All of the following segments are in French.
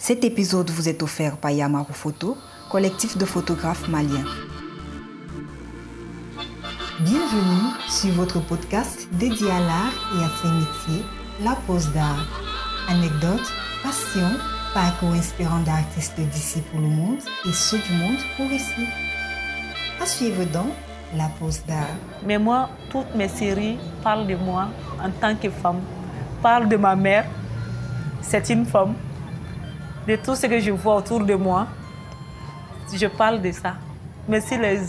Cet épisode vous est offert par Yamaru Photo, collectif de photographes maliens. Bienvenue sur votre podcast dédié à l'art et à ses métiers, La Pause d'Art. Anecdotes, passion, parcours inspirant d'artistes d'ici pour le monde et ceux du monde pour ici. À suivre donc La Pause d'Art. Mais moi, toutes mes séries parlent de moi en tant que femme, parlent de ma mère, c'est une femme, de tout ce que je vois autour de moi, je parle de ça. Mais si les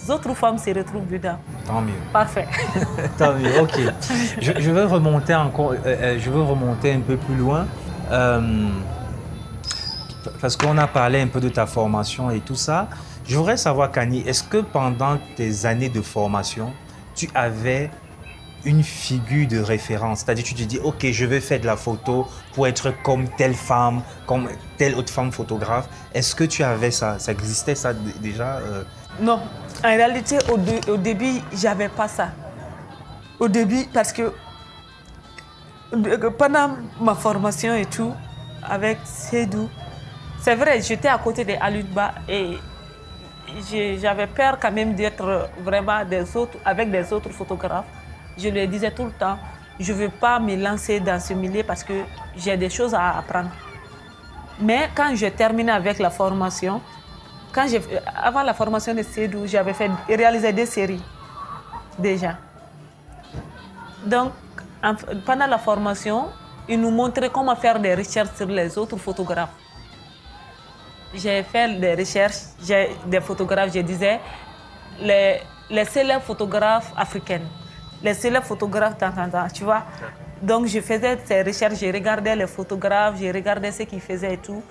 autres femmes se retrouvent dedans, tant mieux. Parfait. Tant mieux, ok. Je veux remonter encore, je veux remonter un peu plus loin. Parce qu'on a parlé un peu de ta formation et tout ça. Je voudrais savoir, Kani, est-ce que pendant tes années de formation, tu avais une figure de référence? C'est-à-dire, tu te dis, ok, je vais faire de la photo pour être comme telle femme, comme telle autre femme photographe. Est-ce que tu avais ça? Ça existait ça déjà? Non, en réalité, au début, j'avais pas ça. Au début, parce que pendant ma formation et tout, avec Seydou, c'est vrai, j'étais à côté de Alutba et j'avais peur quand même d'être vraiment avec des autres photographes. Je lui disais tout le temps, je ne veux pas me lancer dans ce milieu parce que j'ai des choses à apprendre. Mais quand j'ai terminé avec la formation, avant la formation de Seydou, j'avais réalisé des séries déjà. Donc, pendant la formation, ils nous montraient comment faire des recherches sur les autres photographes. J'ai fait des recherches, des photographes, je disais, les célèbres photographes africaines, les célèbres photographes, tu vois. Donc, je faisais ces recherches, je regardais les photographes, je regardais ce qu'ils faisaient et tout.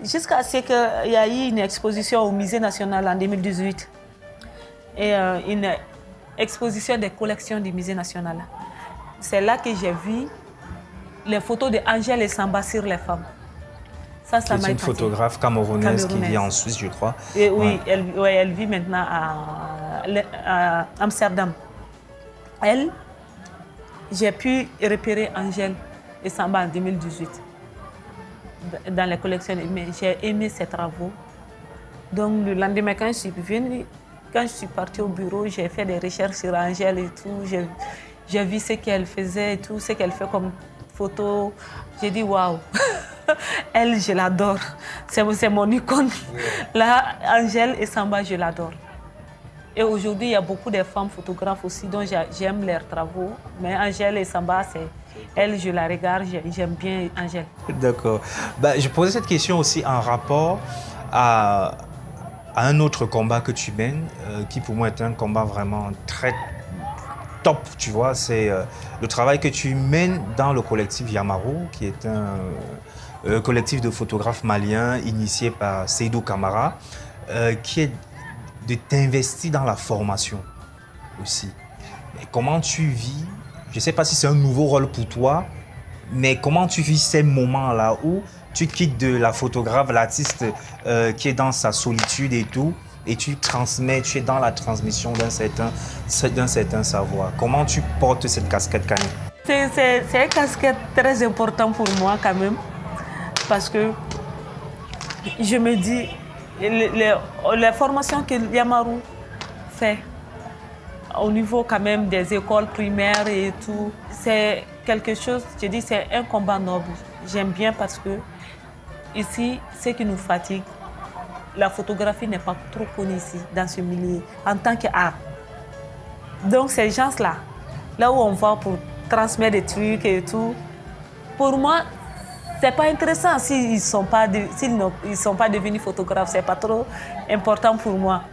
Jusqu'à ce qu'il y ait eu une exposition au Musée national en 2018. Et une exposition des collections du Musée national. C'est là que j'ai vu les photos d'Angèle et Samba sur les femmes. Ça C'est une photographe camerounaise qui vit en Suisse, je crois. Et oui, ouais. Elle vit maintenant à Amsterdam. J'ai pu repérer Angèle et Samba en 2018 dans les collections. Mais j'ai aimé ses travaux. Donc le lendemain, quand je suis partie au bureau, j'ai fait des recherches sur Angèle et tout. J'ai vu ce qu'elle faisait et tout, ce qu'elle fait comme photo. J'ai dit waouh. Elle, je l'adore. C'est mon icône. Là, Angèle et Samba, je l'adore. Et aujourd'hui, il y a beaucoup de femmes photographes aussi dont j'aime leurs travaux. Mais Angèle et Samba, elle, je la regarde, j'aime bien Angèle. D'accord. Je posais cette question aussi en rapport à un autre combat que tu mènes, qui pour moi est un combat vraiment très top, tu vois. C'est le travail que tu mènes dans le collectif Yamaru, qui est un collectif de photographes maliens initié par Seydou Camara, qui est de t'investir dans la formation aussi. Mais comment tu vis, je ne sais pas si c'est un nouveau rôle pour toi, mais comment tu vis ces moments-là où tu quittes de la photographe, l'artiste qui est dans sa solitude et tout, et tu transmets, tu es dans la transmission d'un certain savoir. Comment tu portes cette casquette, Kani? C'est une casquette très importante pour moi quand même, parce que je me dis, les formations que Yamaru fait au niveau quand même des écoles primaires et tout, c'est quelque chose, je dis, c'est un combat noble. J'aime bien parce que ici, ce qui nous fatigue, la photographie n'est pas trop connue ici, dans ce milieu, en tant qu'art. Donc ces gens-là, là où on va pour transmettre des trucs et tout, pour moi, c'est pas intéressant s'ils ne sont pas devenus photographes, c'est pas trop important pour moi.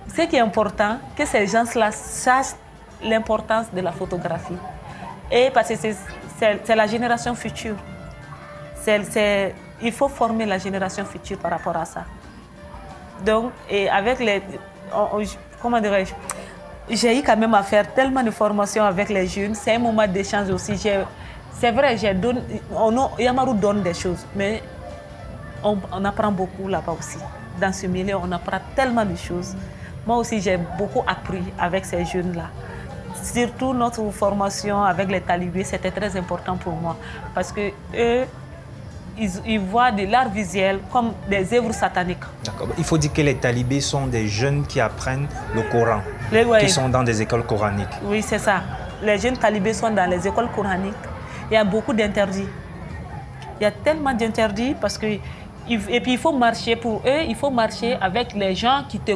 Ce qui est important, que ces gens-là sachent l'importance de la photographie. Et parce que c'est la génération future. Il faut former la génération future par rapport à ça. Donc, et avec comment dirais-je, j'ai eu quand même à faire tellement de formations avec les jeunes. C'est un moment d'échange aussi. C'est vrai, Yamaru donne des choses, mais on apprend beaucoup là-bas aussi. Dans ce milieu, on apprend tellement de choses. Moi aussi, j'ai beaucoup appris avec ces jeunes-là. Surtout notre formation avec les talibés, c'était très important pour moi. Parce que eux, ils voient de l'art visuel comme des œuvres sataniques. D'accord. Il faut dire que les talibés sont des jeunes qui apprennent le Coran, qui sont dans des écoles coraniques. Oui, c'est ça. Les jeunes talibés sont dans les écoles coraniques. Il y a beaucoup d'interdits. Il y a tellement d'interdits parce que... Et puis il faut marcher pour eux, il faut marcher avec les gens qui te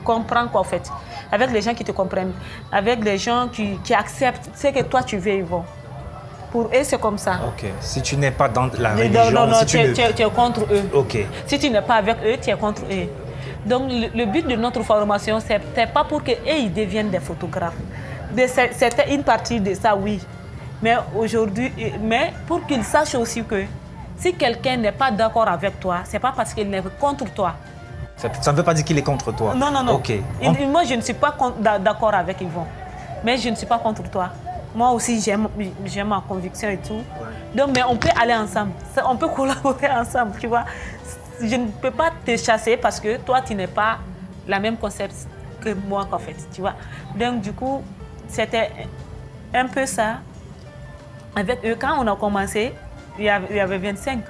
comprennent quoi, en fait. Avec les gens qui te comprennent, avec les gens qui acceptent ce que toi tu veux, ils vont. Pour eux, c'est comme ça. Ok. Si tu n'es pas dans la religion... Non, si tu es contre eux. Ok. Si tu n'es pas avec eux, tu es contre eux. Donc, le but de notre formation, ce n'est pas pour qu'eux, ils deviennent des photographes. C'était une partie de ça, oui. Mais aujourd'hui, pour qu'ils sachent aussi que si quelqu'un n'est pas d'accord avec toi, ce n'est pas parce qu'il est contre toi. Ça ne veut pas dire qu'il est contre toi. Non, non, non. Okay. Moi, je ne suis pas d'accord avec Yvon. Mais je ne suis pas contre toi. Moi aussi, j'aime ma conviction et tout. Ouais. Donc, mais on peut aller ensemble. On peut collaborer ensemble, tu vois. Je ne peux pas te chasser parce que toi, tu n'es pas la même concept que moi, en fait, tu vois. Donc, du coup, c'était un peu ça. Avec eux, quand on a commencé, il y avait 25.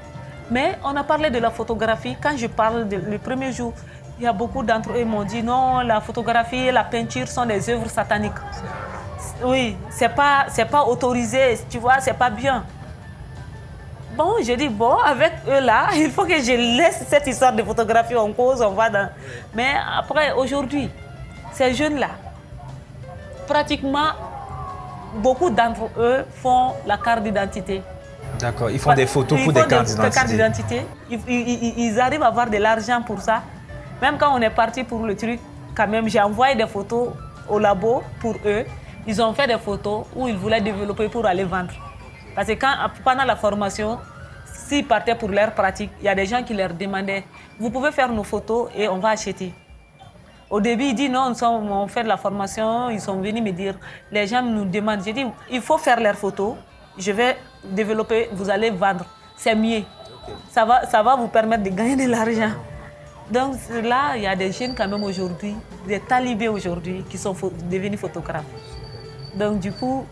Mais on a parlé de la photographie. Quand je parle le premier jour, il y a beaucoup d'entre eux qui m'ont dit non, la photographie et la peinture sont des œuvres sataniques. Oui, c'est pas autorisé, tu vois, c'est pas bien. Bon, j'ai dit, bon, avec eux là, il faut que je laisse cette histoire de photographie en cause, on va dans... Mais après, aujourd'hui, ces jeunes-là, pratiquement, beaucoup d'entre eux font la carte d'identité. D'accord, ils font des photos pour des cartes d'identité. Ils arrivent à avoir de l'argent pour ça. Même quand on est parti pour le truc, quand même, j'ai envoyé des photos au labo pour eux. Ils ont fait des photos où ils voulaient développer pour aller vendre. Parce que pendant la formation, s'ils partaient pour leur pratique, il y a des gens qui leur demandaient « Vous pouvez faire nos photos et on va acheter ». Au début, ils disent « Non, on fait de la formation ». Ils sont venus me dire « Les gens nous demandent ». J'ai dit « Il faut faire leurs photos. Je vais développer, vous allez vendre. C'est mieux. Ça va vous permettre de gagner de l'argent. » Donc là, il y a des jeunes quand même aujourd'hui, des talibés aujourd'hui qui sont devenus photographes. Donc du coup,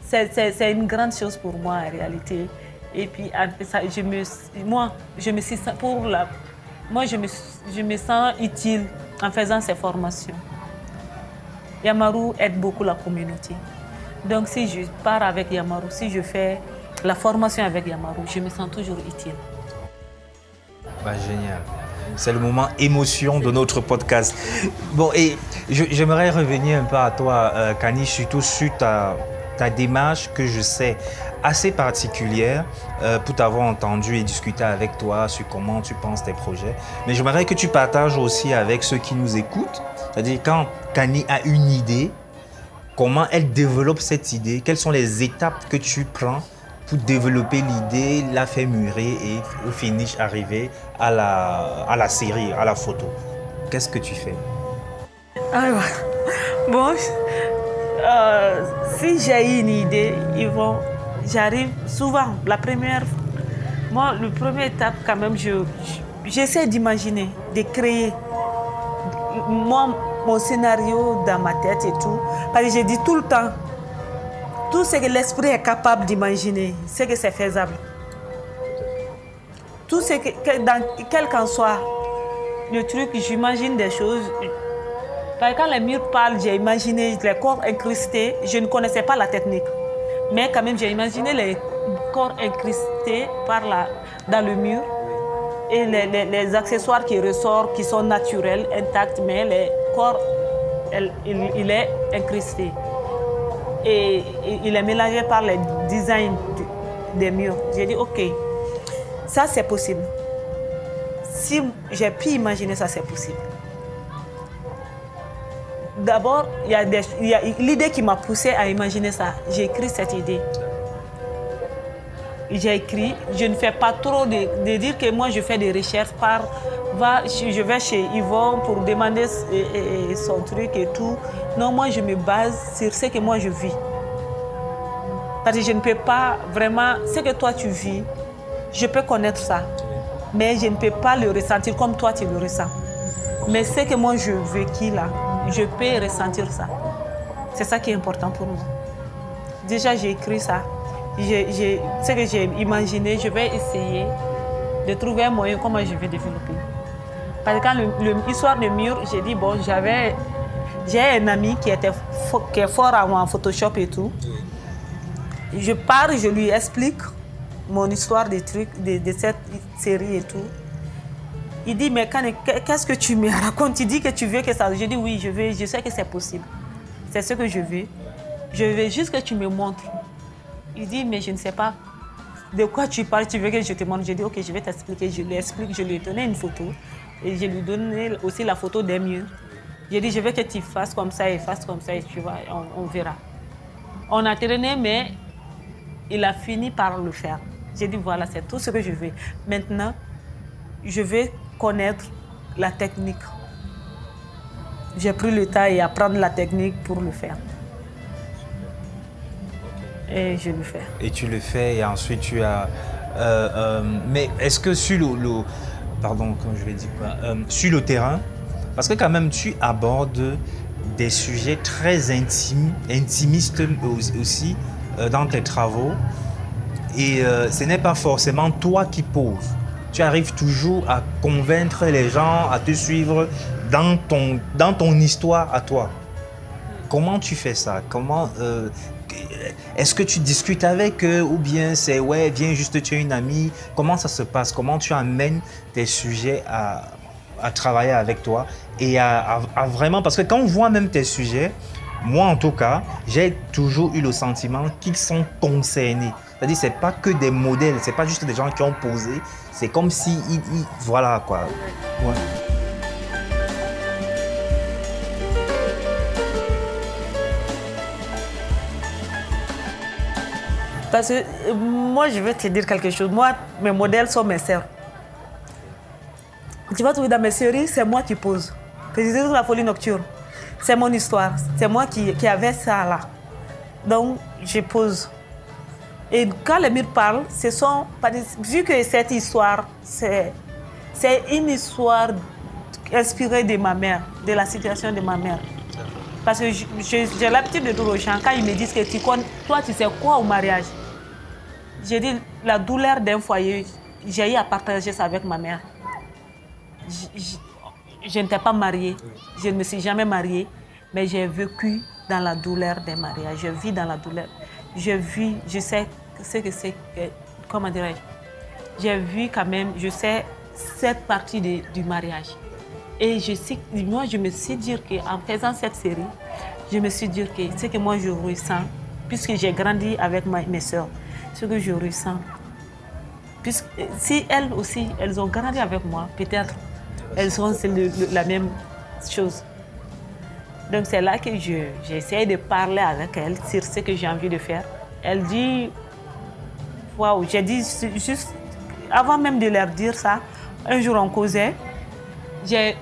c'est une grande chose pour moi en réalité. Et puis je me sens utile en faisant ces formations. Yamaru aide beaucoup la communauté. Donc si je pars avec Yamaru, si je fais la formation avec Yamaru, je me sens toujours utile. Bah, génial. C'est le moment émotion de notre podcast. Bon, et j'aimerais revenir un peu à toi, Kani, surtout sur ta démarche que je sais assez particulière pour t'avoir entendu et discuter avec toi sur comment tu penses tes projets. Mais j'aimerais que tu partages aussi avec ceux qui nous écoutent, c'est-à-dire quand Kani a une idée, comment elle développe cette idée, quelles sont les étapes que tu prends pour développer l'idée, la faire mûrir et au finish arriver à la série, à la photo. Qu'est-ce que tu fais? Alors, bon, si j'ai une idée, j'arrive souvent, la première étape quand même, j'essaie d'imaginer, de créer mon scénario dans ma tête et tout. Parce que je dis tout le temps, tout ce que l'esprit est capable d'imaginer, c'est que c'est faisable. Tout ce que, quel qu'en soit le truc, j'imagine des choses. Parce que quand les murs parlent, j'ai imaginé les corps incrustés. Je ne connaissais pas la technique. Mais quand même, j'ai imaginé les corps incrustés dans le mur. Et les accessoires qui ressortent, qui sont naturels, intacts, mais le corps, il est incrusté. Et il est mélangé par les designs des murs. J'ai dit, OK, ça c'est possible. Si j'ai pu imaginer ça, c'est possible. D'abord, il y a l'idée qui m'a poussé à imaginer ça. J'ai écrit cette idée. J'ai écrit, je ne fais pas trop de dire que moi je fais des recherches je vais chez Yvon pour demander son truc et tout. Non, moi je me base sur ce que moi je vis. Parce que je ne peux pas vraiment, ce que toi tu vis, je peux connaître ça. Mais je ne peux pas le ressentir comme toi tu le ressens. Mais ce que moi je vécu là, je peux ressentir ça. C'est ça qui est important pour moi. Déjà j'ai écrit ça. ce que j'ai imaginé, je vais essayer de trouver un moyen comment je vais développer. Parce que quand l'histoire de mur, j'ai dit, bon, j'ai un ami qui est fort en Photoshop et tout. Je pars, je lui explique mon histoire des trucs, de cette série et tout. Il dit, mais qu'est-ce que tu me racontes? Il dit que tu veux que ça... Je dis, oui, je sais que c'est possible. C'est ce que je veux. Je veux juste que tu me montres. Il dit, mais je ne sais pas de quoi tu parles, tu veux que je te montre. Je dis, ok, je vais t'expliquer. Je lui explique, je lui ai donné une photo. Et je lui ai donné aussi la photo des murs. J'ai dit, je veux que tu fasses comme ça et fasses comme ça, et tu vois, on verra. On a traîné, mais il a fini par le faire. J'ai dit, voilà, c'est tout ce que je veux. Maintenant, je vais connaître la technique. J'ai pris le temps et apprendre la technique pour le faire. Et je le fais. Et tu le fais et ensuite tu as... mais est-ce que sur sur le terrain, parce que quand même tu abordes des sujets très intimistes aussi dans tes travaux et ce n'est pas forcément toi qui poses. Tu arrives toujours à convaincre les gens à te suivre dans ton histoire à toi. Comment tu fais ça? Est-ce que tu discutes avec eux ou bien c'est ouais, viens juste tu es une amie? Comment ça se passe? Comment tu amènes tes sujets à travailler avec toi et à vraiment, parce que quand on voit même tes sujets, moi en tout cas, j'ai toujours eu le sentiment qu'ils sont concernés. C'est-à-dire c'est pas que des modèles, c'est pas juste des gens qui ont posé, c'est comme si voilà quoi. Ouais. Parce que moi, je vais te dire quelque chose. Moi, mes modèles sont mes sœurs. Tu vas trouver dans mes séries, c'est moi qui pose. Président de la folie nocturne, c'est mon histoire. C'est moi qui avais ça là. Donc, je pose. Et quand les murs parlent, vu que cette histoire, c'est une histoire inspirée de ma mère, de la situation de ma mère. Parce que j'ai l'habitude de dire aux gens, quand ils me disent que toi, tu sais quoi au mariage? J'ai dit, la douleur d'un foyer, j'ai eu à partager ça avec ma mère. Je n'étais pas mariée, je ne me suis jamais mariée, mais j'ai vécu dans la douleur des mariages. Je vis dans la douleur. Je sais ce que c'est, comment dirais-je? J'ai vu quand même, je sais cette partie du mariage. Et moi, je me suis dit qu'en faisant cette série, je me suis dit que ce que moi je ressens, puisque j'ai grandi avec mes soeurs, ce que je ressens, puisque si elles aussi, elles ont grandi avec moi, peut-être elles ont la même chose. Donc c'est là que j'ai essayé de parler avec elles sur ce que j'ai envie de faire. Elle dit, waouh, j'ai dit juste, avant même de leur dire ça, un jour on causait, j'ai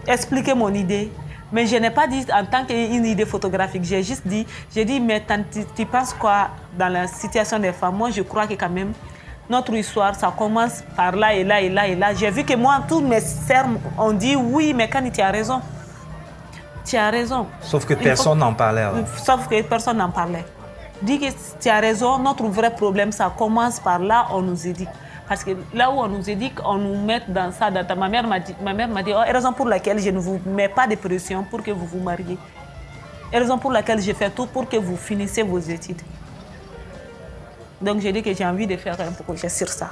expliqué mon idée, mais je n'ai pas dit en tant qu'une idée photographique. J'ai juste dit, mais tu penses quoi dans la situation des femmes? Moi, je crois que quand même, notre histoire, ça commence par là et là et là et là. J'ai vu que moi, tous mes sœurs ont dit oui, mais quand tu as raison. Tu as raison. Sauf que personne n'en parlait. Sauf que personne n'en parlait. Dis que tu as raison, notre vrai problème, ça commence par là, on nous éduque. Parce que là où on nous éduque, on nous met dans ça. Ma mère m'a dit, raison pour laquelle je ne vous mets pas de pression pour que vous vous mariez. Raison pour laquelle je fais tout pour que vous finissez vos études. Donc j'ai dit que j'ai envie de faire un projet sur ça,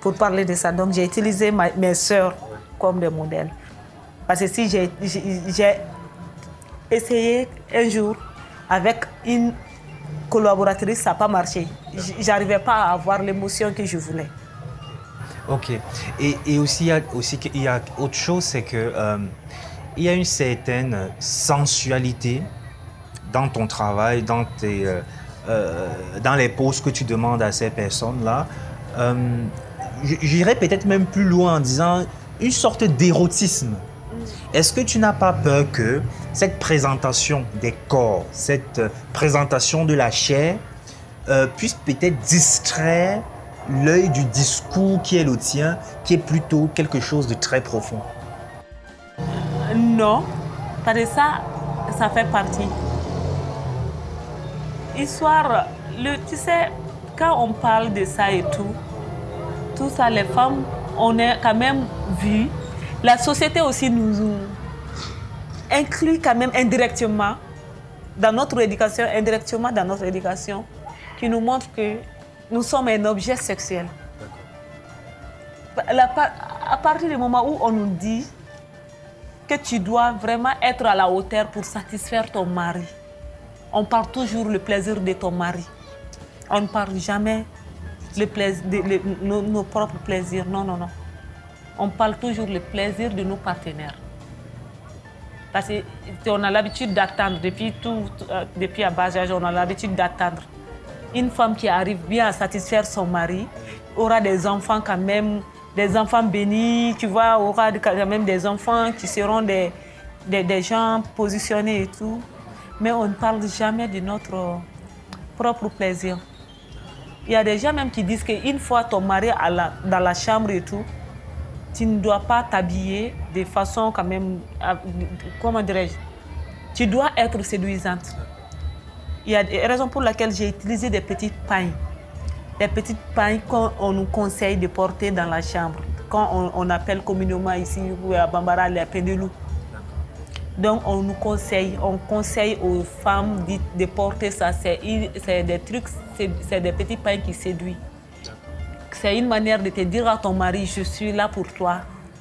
pour parler de ça. Donc j'ai utilisé mes sœurs comme des modèles. Parce que si j'ai essayé un jour avec une collaboratrice, ça n'a pas marché. Je n'arrivais pas à avoir l'émotion que je voulais. Ok. Et aussi, il y a autre chose, c'est que il y a une certaine sensualité dans ton travail, dans les poses que tu demandes à ces personnes-là. J'irais peut-être même plus loin en disant une sorte d'érotisme. Est-ce que tu n'as pas peur que cette présentation des corps, cette présentation de la chair puisse peut-être distraire l'œil du discours qui est le tien, qui est plutôt quelque chose de très profond? Non, parce que ça fait partie. Histoire, tu sais, quand on parle de ça et tout ça, les femmes, on est quand même vu. La société aussi nous inclut quand même indirectement dans notre éducation, qui nous montre que nous sommes un objet sexuel. À partir du moment où on nous dit que tu dois vraiment être à la hauteur pour satisfaire ton mari, on parle toujours le plaisir de ton mari. On ne parle jamais nos propres plaisirs. Non. On parle toujours le plaisir de nos partenaires. Parce qu'on a l'habitude d'attendre, depuis à bas âge, on a l'habitude d'attendre. Une femme qui arrive bien à satisfaire son mari aura des enfants quand même, des enfants bénis, tu vois, aura quand même des enfants qui seront des gens positionnés et tout. Mais on ne parle jamais de notre propre plaisir. Il y a des gens même qui disent qu'une fois ton mari dans la chambre et tout, tu ne dois pas t'habiller de façon quand même, comment dirais-je, tu dois être séduisante. Il y a des raisons pour lesquelles j'ai utilisé des petites pailles. Des petites pailles qu'on nous conseille de porter dans la chambre. Quand on appelle communément ici à Bambara les pédélous. Donc on conseille aux femmes de porter ça. C'est des trucs, c'est des petits pailles qui séduisent. C'est une manière de te dire à ton mari, je suis là pour toi.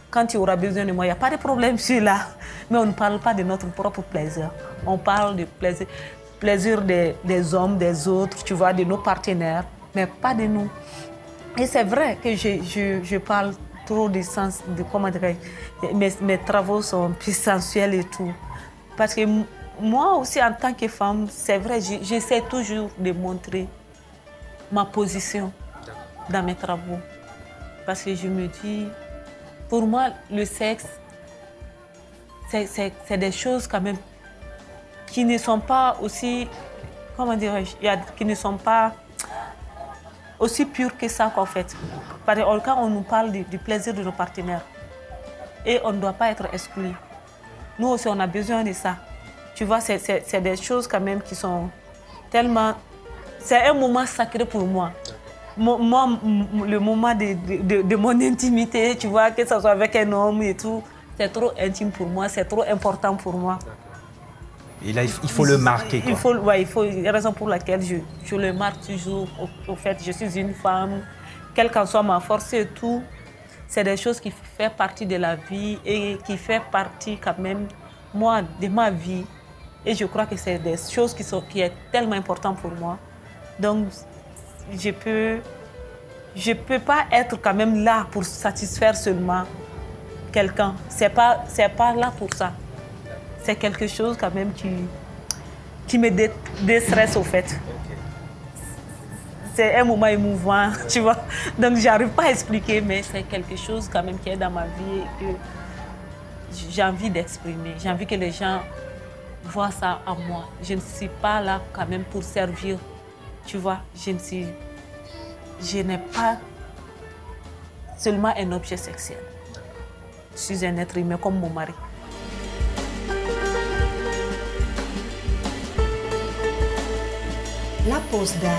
Quand tu auras besoin de moi, il n'y a pas de problème, je suis là. Mais on ne parle pas de notre propre plaisir. On parle du plaisir des hommes, des autres, tu vois, de nos partenaires, mais pas de nous. Et c'est vrai que je parle trop du sens de comment dire, mes travaux sont plus sensuels et tout. Parce que moi aussi, en tant que femme, c'est vrai, j'essaie toujours de montrer ma position dans mes travaux. Parce que je me dis, pour moi, le sexe, c'est des choses quand même qui ne sont pas aussi, comment dirais-je, qui ne sont pas aussi pures que ça qu'en fait. Parce que quand on nous parle du plaisir de nos partenaires, et on ne doit pas être exclu. Nous aussi, on a besoin de ça. Tu vois, c'est des choses quand même qui sont tellement... C'est un moment sacré pour moi. Moi, le moment de mon intimité, tu vois, que ce soit avec un homme et tout, c'est trop intime pour moi, c'est trop important pour moi. Et là, il faut le marquer, quoi. Il faut une raison pour laquelle je le marque toujours. Au fait, je suis une femme, quelle qu'en soit ma force et tout, c'est des choses qui font partie de la vie et qui font partie quand même, moi, de ma vie. Et je crois que c'est des choses qui sont tellement importantes pour moi. Donc, je peux pas être quand même là pour satisfaire seulement quelqu'un. C'est pas là pour ça. C'est quelque chose quand même qui me déstresse au fait. C'est un moment émouvant, tu vois. Donc, j'arrive pas à expliquer, mais c'est quelque chose quand même qui est dans ma vie et que j'ai envie d'exprimer. J'ai envie que les gens voient ça en moi. Je ne suis pas là quand même pour servir, tu vois. Je n'ai pas seulement un objet sexuel. Je suis un être humain comme mon mari. La pause d'art.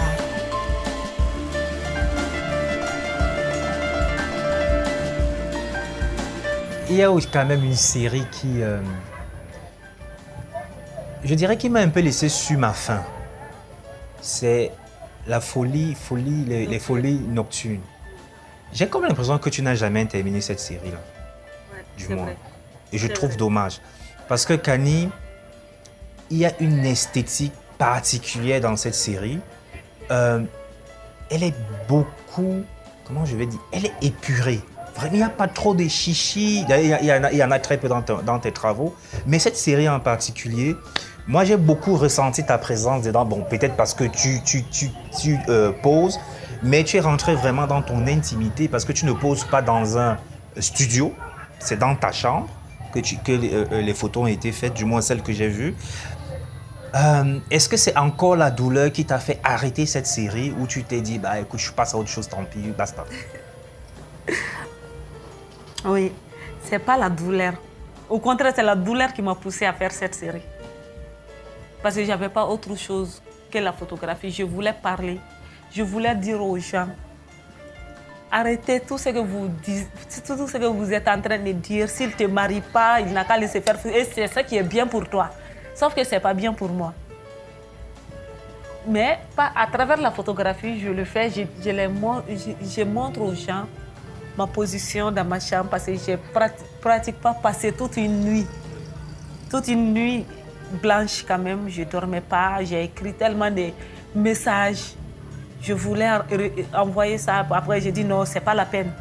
Il y a aussi quand même une série qui, je dirais, qui m'a un peu laissé sur ma faim. C'est les folies nocturnes. J'ai comme l'impression que tu n'as jamais terminé cette série-là. Ouais, du moins. Vrai. Et je trouve dommage. Parce que Kani, il y a une esthétique particulière dans cette série. Elle est beaucoup, comment je vais dire, elle est épurée. Vraiment, il n'y a pas trop de chichis. Il y en a très peu dans tes travaux. Mais cette série en particulier, moi, j'ai beaucoup ressenti ta présence dedans. Bon, peut-être parce que tu poses, mais tu es rentré vraiment dans ton intimité parce que tu ne poses pas dans un studio. C'est dans ta chambre que les photos ont été faites, du moins celles que j'ai vues. Est-ce que c'est encore la douleur qui t'a fait arrêter cette série ou tu t'es dit, bah écoute, je passe à autre chose, tant pis, basta? Oui, c'est pas la douleur. Au contraire, c'est la douleur qui m'a poussée à faire cette série. Parce que j'avais pas autre chose que la photographie. Je voulais parler. je voulais dire aux gens, arrêtez tout ce que vous dites, tout ce que vous êtes en train de dire. S'il ne te marie pas, il n'a qu'à laisser faire. Et c'est ça qui est bien pour toi. Sauf que ce n'est pas bien pour moi. Mais pas à travers la photographie, je le fais, je montre aux gens ma position dans ma chambre parce que je n'ai pratiquement passé toute une nuit blanche quand même. Je ne dormais pas, j'ai écrit tellement de messages. Je voulais envoyer ça, après j'ai dit non, ce n'est pas la peine.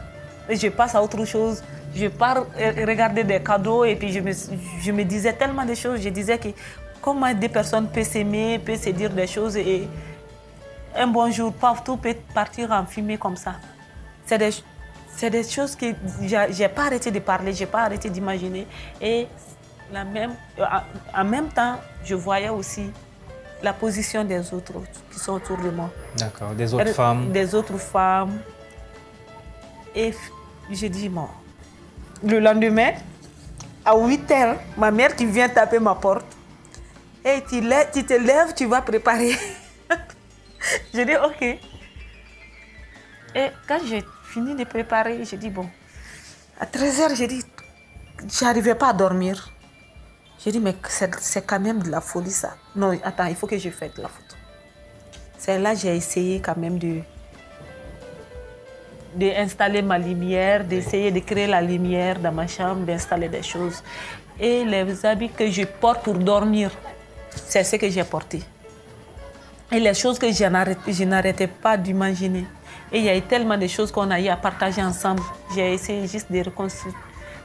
Et je passe à autre chose, je pars regarder des cadeaux et puis je me disais tellement de choses. Je disais que comment des personnes peuvent s'aimer, peuvent se dire des choses et un bon jour, paf, tout peut partir en fumée comme ça. C'est des choses que je n'ai pas arrêté de parler, je n'ai pas arrêté d'imaginer. Et en même temps, je voyais aussi la position des autres qui sont autour de moi. D'accord, des autres femmes. Des autres femmes. Et j'ai dit, bon, le lendemain, à 8h, ma mère qui vient taper ma porte, et tu te lèves, tu vas préparer. J'ai dit, OK. Et quand j'ai fini de préparer, j'ai dit, bon, à 13h, j'ai dit, j'arrivais pas à dormir. J'ai dit, mais c'est quand même de la folie, ça. Non, attends, il faut que je fasse de la photo. C'est là que j'ai essayé quand même d'installer ma lumière, d'essayer de créer la lumière dans ma chambre, d'installer des choses. Et les habits que je porte pour dormir, c'est ce que j'ai porté. Et les choses que je n'arrêtais pas d'imaginer. Et il y a eu tellement de choses qu'on a eu à partager ensemble. J'ai essayé juste de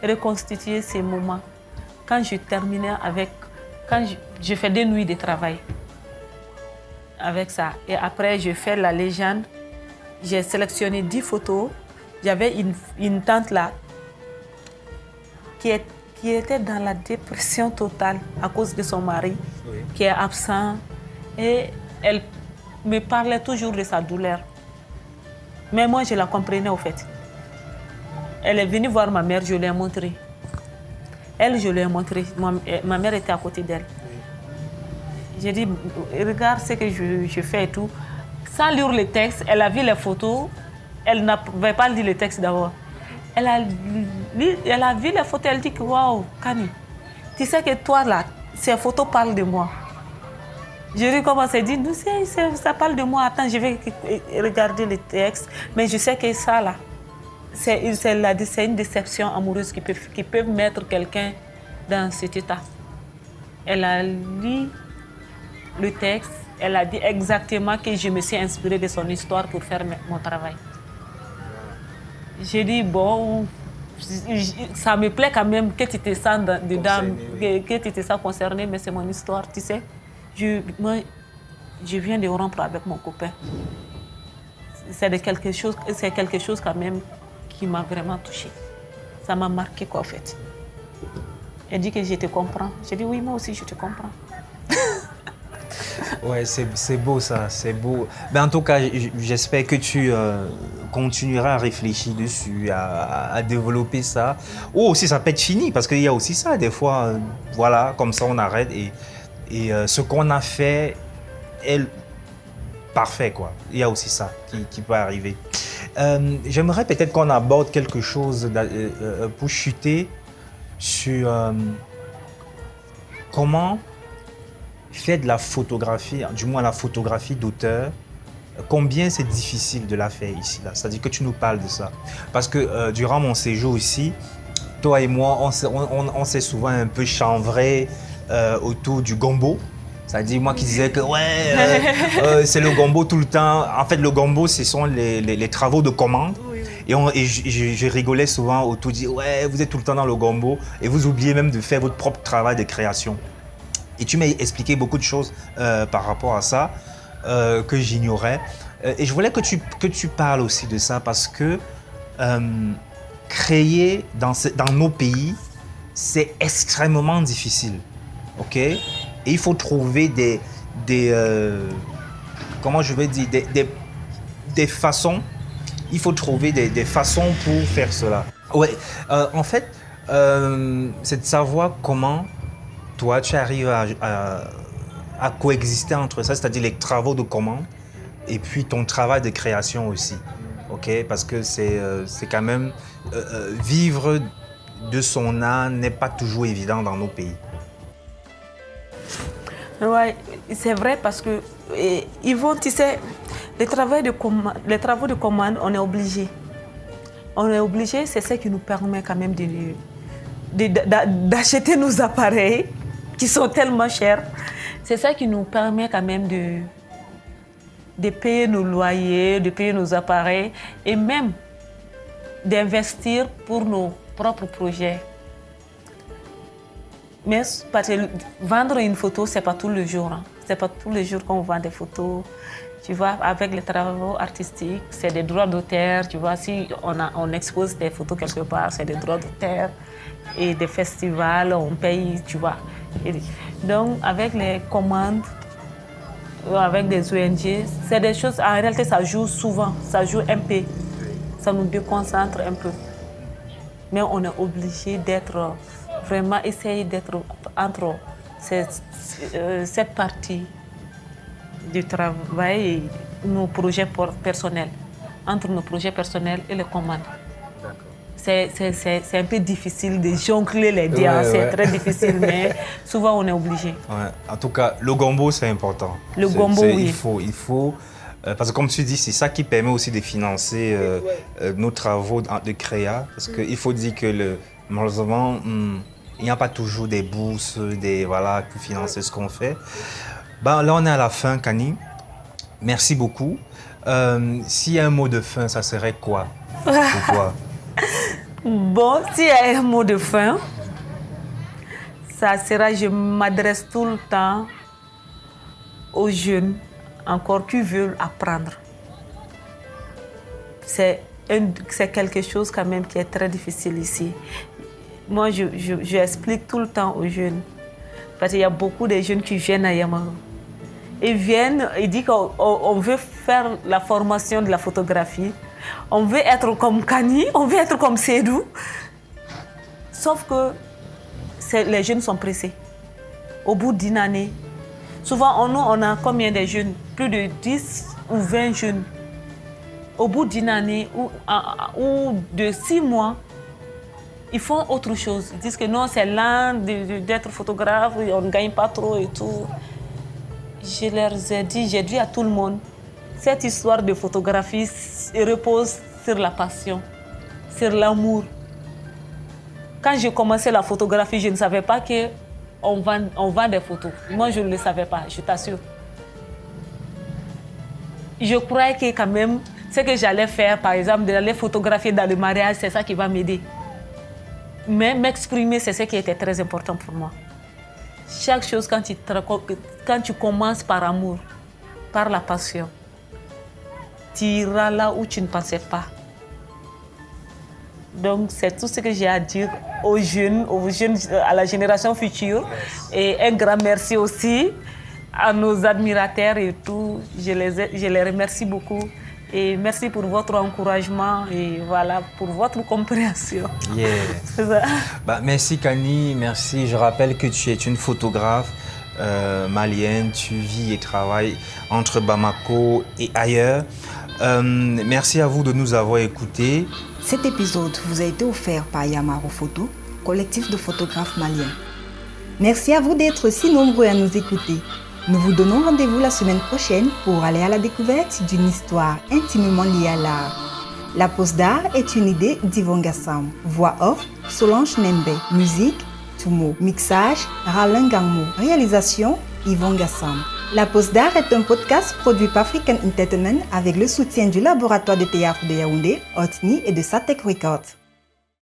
reconstituer ces moments. Quand je terminais quand je fais des nuits de travail avec ça. Et après, je fais la légende. J'ai sélectionné 10 photos. J'avais une tante là qui était dans la dépression totale à cause de son mari, qui est absent. Et elle me parlait toujours de sa douleur. Mais moi, je la comprenais au fait. Elle est venue voir ma mère, je lui ai montré. Elle, je lui ai montré. Ma mère était à côté d'elle. J'ai dit, regarde ce que je fais et tout. Sans lire le texte, elle a vu les photos. Elle n'avait pas lu le texte d'abord. Elle a vu les photos, elle dit que waouh, Kani, tu sais que toi là, ces photos parlent de moi. Je lui commence à dire, ça parle de moi, attends, je vais regarder le texte. Mais je sais que ça là, c'est une déception amoureuse qui peut mettre quelqu'un dans cet état. Elle a lu le texte, elle a dit exactement que je me suis inspirée de son histoire pour faire mon travail. J'ai dit, bon, ça me plaît quand même que tu te sens dedans, que tu te sens concerné, mais c'est mon histoire, tu sais. Moi, je viens de rompre avec mon copain. C'est quelque chose quand même qui m'a vraiment touchée. Ça m'a marqué quoi en fait. Elle dit que je te comprends. J'ai dit oui, moi aussi je te comprends. Ouais, c'est beau ça, c'est beau. Mais en tout cas, j'espère que tu continueras à réfléchir dessus, à développer ça. Ou aussi ça peut être fini, parce qu'il y a aussi ça, des fois, voilà, comme ça on arrête et ce qu'on a fait est parfait, quoi. Il y a aussi ça qui peut arriver. J'aimerais peut-être qu'on aborde quelque chose pour chuter sur comment faire de la photographie, du moins la photographie d'auteur, combien c'est difficile de la faire ici, là. C'est-à-dire que tu nous parles de ça. Parce que durant mon séjour ici, toi et moi, on s'est souvent un peu chamvré autour du gombo. C'est-à-dire moi qui disais que ouais, c'est le gombo tout le temps. En fait, le gombo, ce sont les travaux de commande. Oui. Et je rigolais souvent autour, dire ouais, vous êtes tout le temps dans le gombo et vous oubliez même de faire votre propre travail de création. Et tu m'as expliqué beaucoup de choses par rapport à ça que j'ignorais. Et je voulais que tu parles aussi de ça parce que créer dans nos pays, c'est extrêmement difficile. OK? Et il faut trouver comment je vais dire, des façons. Il faut trouver des façons pour faire cela. Ouais, en fait, c'est de savoir comment toi, tu arrives à coexister entre ça, c'est-à-dire les travaux de commande et puis ton travail de création aussi. Ok, parce que c'est quand même vivre de son art n'est pas toujours évident dans nos pays. Oui, c'est vrai parce que Yvonne, tu sais, les travaux de commande, on est obligé. On est obligé, c'est ce qui nous permet quand même d'acheter nos appareils qui sont tellement chers. C'est ça qui nous permet quand même de payer nos loyers, de payer nos appareils et même d'investir pour nos propres projets. Mais parce que vendre une photo, ce n'est pas tous les jours. Hein. Ce n'est pas tous les jours qu'on vend des photos. Tu vois, avec les travaux artistiques, c'est des droits d'auteur. Tu vois, si on expose des photos quelque part, c'est des droits d'auteur. Et des festivals, on paye, tu vois. Donc, avec les commandes, avec des ONG, c'est des choses, en réalité, ça joue souvent, ça joue un peu, ça nous déconcentre un peu. Mais on est obligé d'être, vraiment essayer d'être entre cette partie du travail et nos projets personnels, entre nos projets personnels et les commandes. C'est un peu difficile de jongler les deux, c'est très difficile, mais souvent on est obligé. Ouais. En tout cas, le gombo, c'est important. Le gombo, oui. Il faut parce que comme tu dis, c'est ça qui permet aussi de financer nos travaux de créa. Parce qu'il faut dire que malheureusement, il n'y a pas toujours des bourses, voilà, pour financer ce qu'on fait. Ben, là, on est à la fin, Kani. Merci beaucoup. S'il y a un mot de fin, ça serait quoi pour toi? Bon, s'il y a un mot de fin, ça sera, je m'adresse tout le temps aux jeunes encore qui veulent apprendre. C'est quelque chose quand même qui est très difficile ici. Moi, j'explique tout le temps aux jeunes, parce qu'il y a beaucoup de jeunes qui viennent à Yamoussoukro. Ils viennent, ils disent qu'on veut faire la formation de la photographie. On veut être comme Kani, on veut être comme Seydou. Sauf que les jeunes sont pressés. Au bout d'une année, souvent on a combien de jeunes? Plus de 10 ou 20 jeunes. Au bout d'une année ou de 6 mois, ils font autre chose. Ils disent que non, c'est lent d'être photographe, on ne gagne pas trop et tout. Je leur ai dit, j'ai dit à tout le monde, cette histoire de photographie repose sur la passion, sur l'amour. Quand j'ai commencé la photographie, je ne savais pas qu'on vend des photos. Moi, je ne le savais pas, je t'assure. Je croyais que quand même, ce que j'allais faire, par exemple, d'aller photographier dans le mariage, c'est ça qui va m'aider. Mais m'exprimer, c'est ce qui était très important pour moi. Chaque chose, quand tu commences par amour, par la passion, tu iras là où tu ne pensais pas. Donc, c'est tout ce que j'ai à dire aux jeunes, à la génération future. Et un grand merci aussi à nos admirateurs et tout. Je les remercie beaucoup. Et merci pour votre encouragement et voilà, pour votre compréhension. Yeah. C'est ça. Bah, merci Kani, merci. Je rappelle que tu es une photographe malienne. Tu vis et travailles entre Bamako et ailleurs. Merci à vous de nous avoir écoutés. Cet épisode vous a été offert par Yamaro Photo, collectif de photographes maliens. Merci à vous d'être si nombreux à nous écouter. Nous vous donnons rendez-vous la semaine prochaine pour aller à la découverte d'une histoire intimement liée à l'art. La pose d'art est une idée d'Yvonne Gassam. Voix off, Solange Nembe. Musique, Tumo. Mixage, Ralin Gangmo. Réalisation, Yvonne Gassam. La pose d'art est un podcast produit par African Entertainment avec le soutien du laboratoire de théâtre de Yaoundé, Otni et de Satek Records.